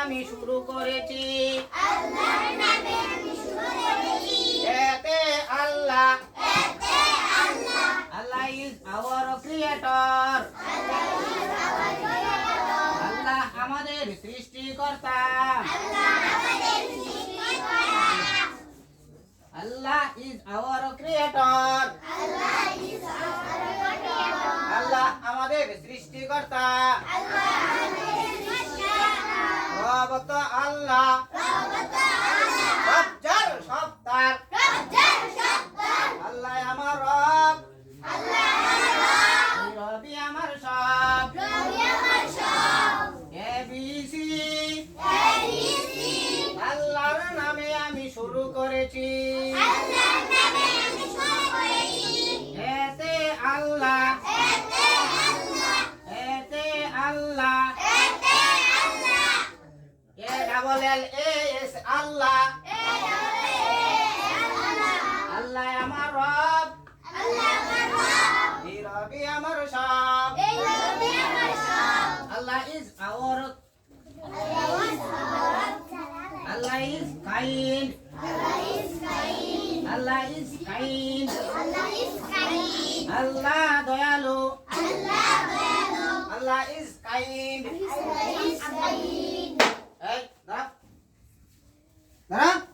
আমি শুরু করেছি আল্লাহর নামে আমি শুরু করেছি এতে আল্লাহ আল্লাহ আল্লাহ ইজ আওয়ার ক্রিয়েটর আল্লাহ আমাদের সৃষ্টিকর্তা আল্লাহ ইজ আওয়ার ক্রিয়েটর আল্লাহ আমাদের সৃষ্টিকর্তা রব তো আল্লাহ রব যার সব তার আল্লাহ আমার রব রবি আমার সব এবিসি আল্লাহর নামে আমি শুরু করেছি এতে আল্লাহ এতে আল্লাহ এ ডাবল এল এ এস আল্লাহ আল্লাহ আমার রব এই রবি আমার সব Allah is our Allah is kind Allah is kind Allah দয়ালু আল্লাহ ইজ কাইন্ড এই দাঁড়া দাঁড়া